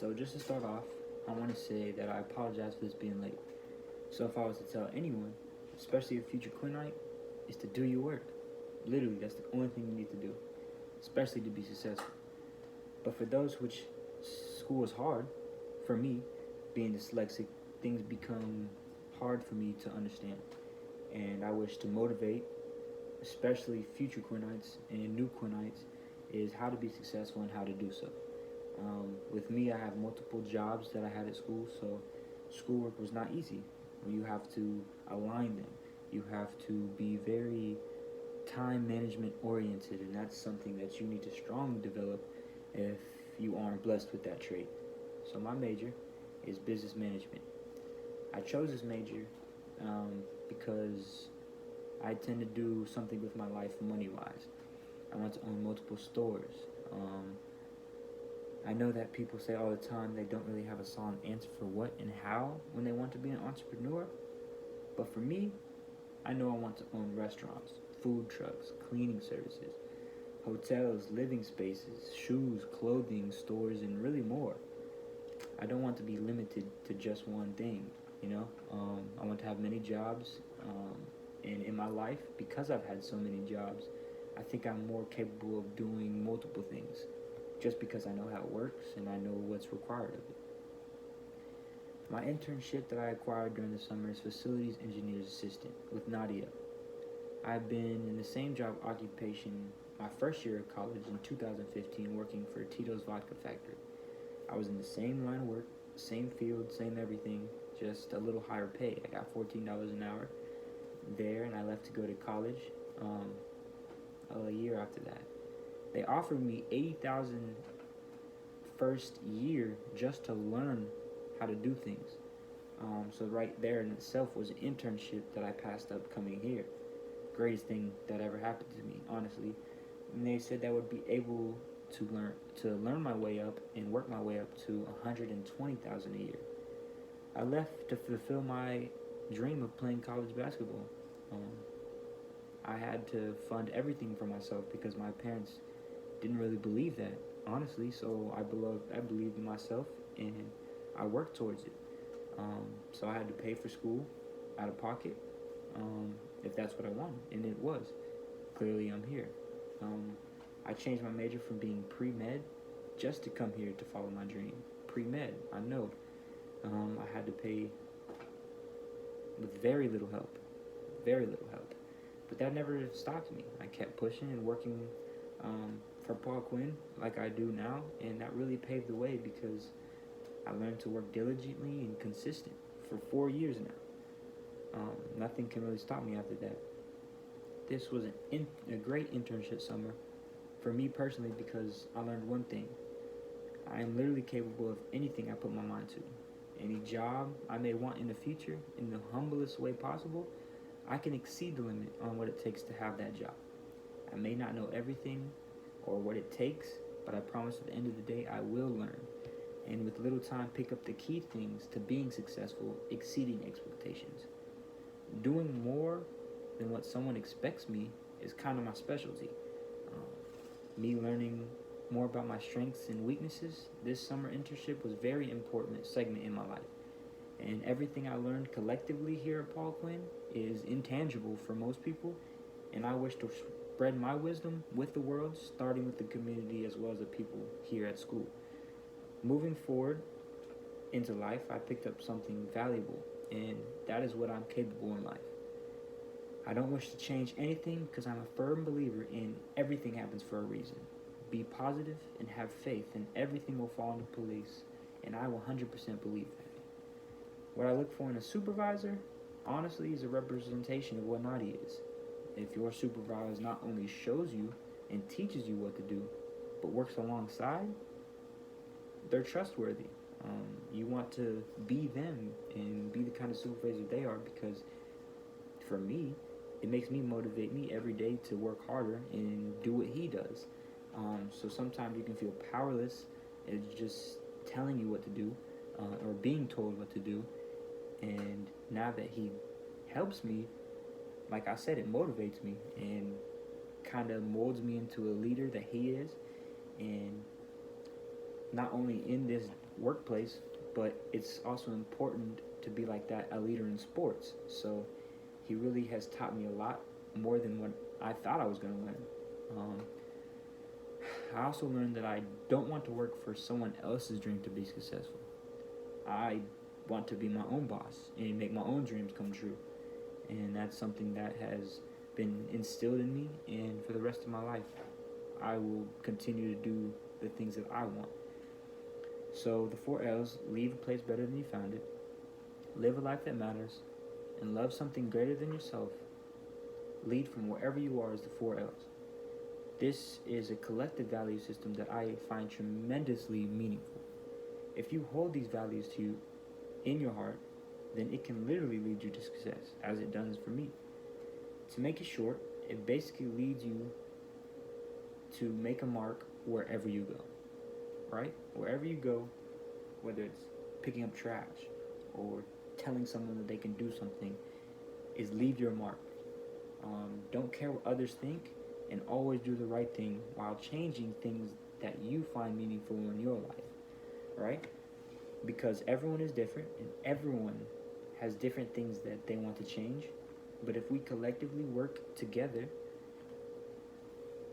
So just to start off, I want to say that I apologize for this being late. So if I was to tell anyone, especially a future Quinite, is to do your work. Literally, that's the only thing you need to do, especially to be successful. But for those which school is hard, for me, being dyslexic, things become hard for me to understand. And I wish to motivate, especially future Quinites and new Quinites, is how to be successful and how to do so. With me, I have multiple jobs that I had at school, so schoolwork was not easy. You have to align them. You have to be very time management oriented, and that's something that you need to strongly develop if you aren't blessed with that trait. So my major is business management. I chose this major because I tend to do something with my life money wise. I want to own multiple stores. I know that people say all the time they don't really have a solid answer for what and how when they want to be an entrepreneur. But for me, I know I want to own restaurants, food trucks, cleaning services, hotels, living spaces, shoes, clothing, stores, and really more. I don't want to be limited to just one thing, you know? I want to have many jobs, and in my life, because I've had so many jobs, I think I'm more capable of doing multiple things just because I know how it works and I know what's required of it. My internship that I acquired during the summer is Facilities Engineer's Assistant with Nadia. I've been in the same job occupation my first year of college in 2015 working for Tito's Vodka Factory. I was in the same line of work, same field, same everything, just a little higher pay. I got $14 an hour there, and I left to go to college a year after that. They offered me $80,000 first year just to learn how to do things. So right there in itself was an internship that I passed up coming here. Greatest thing that ever happened to me, honestly. And they said that I would be able to learn my way up and work my way up to $120,000 a year. I left to fulfill my dream of playing college basketball. I had to fund everything for myself because my parents didn't really believe that, honestly. So I believed in myself and I worked towards it. So I had to pay for school out of pocket, if that's what I wanted, and it was. Clearly, I'm here. I changed my major from being pre-med just to come here to follow my dream. Pre-med, I know. I had to pay with very little help. But that never stopped me. I kept pushing and working for Paul Quinn like I do now, and that really paved the way because I learned to work diligently and consistent for 4 years now. Nothing can really stop me after that. This was a great internship summer for me personally because I learned one thing. I am literally capable of anything I put my mind to. Any job I may want in the future, in the humblest way possible, I can exceed the limit on what it takes to have that job. I may not know everything or what it takes, but I promise at the end of the day I will learn. And with little time, pick up the key things to being successful, exceeding expectations. Doing more than what someone expects me is kind of my specialty. Me learning more about my strengths and weaknesses, this summer internship was a very important segment in my life. And everything I learned collectively here at Paul Quinn is intangible for most people, and I wish to spread my wisdom with the world, starting with the community as well as the people here at school. Moving forward into life, I picked up something valuable, and that is what I'm capable in life. I don't wish to change anything because I'm a firm believer in everything happens for a reason. Be positive and have faith, and everything will fall into place, and I 100% believe that. What I look for in a supervisor, honestly, is a representation of what Nadia is. If your supervisor not only shows you and teaches you what to do, but works alongside, they're trustworthy. You want to be them and be the kind of supervisor they are because, for me, it makes me motivate me every day to work harder and do what he does. So sometimes you can feel powerless. It's just telling you what to do or being told what to do. And now that he helps me, like I said, it motivates me and kind of molds me into a leader that he is. And not only in this workplace, but it's also important to be like that, a leader in sports. So he really has taught me a lot more than what I thought I was going to learn. Um, I also learned that I don't want to work for someone else's dream to be successful. I want to be my own boss and make my own dreams come true. And that's something that has been instilled in me, and for the rest of my life, I will continue to do the things that I want. So, the 4 L's: leave a place better than you found it, live a life that matters, and love something greater than yourself. Lead from wherever you are is the 4 L's. This is a collective value system that I find tremendously meaningful. If you hold these values to you in your heart, then it can literally lead you to success, as it does for me. To make it short, it basically leads you to make a mark wherever you go, right? Wherever you go, whether it's picking up trash or telling someone that they can do something, is leave your mark. Don't care what others think, and always do the right thing while changing things that you find meaningful in your life, right? Because everyone is different and everyone has different things that they want to change. But if we collectively work together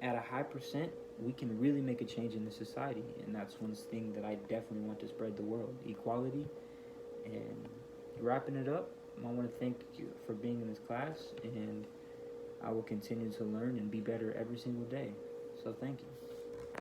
at a high percent, we can really make a change in the society. And that's one thing that I definitely want to spread the world: equality. And wrapping it up, I want to thank you for being in this class, and I will continue to learn and be better every single day. So thank you.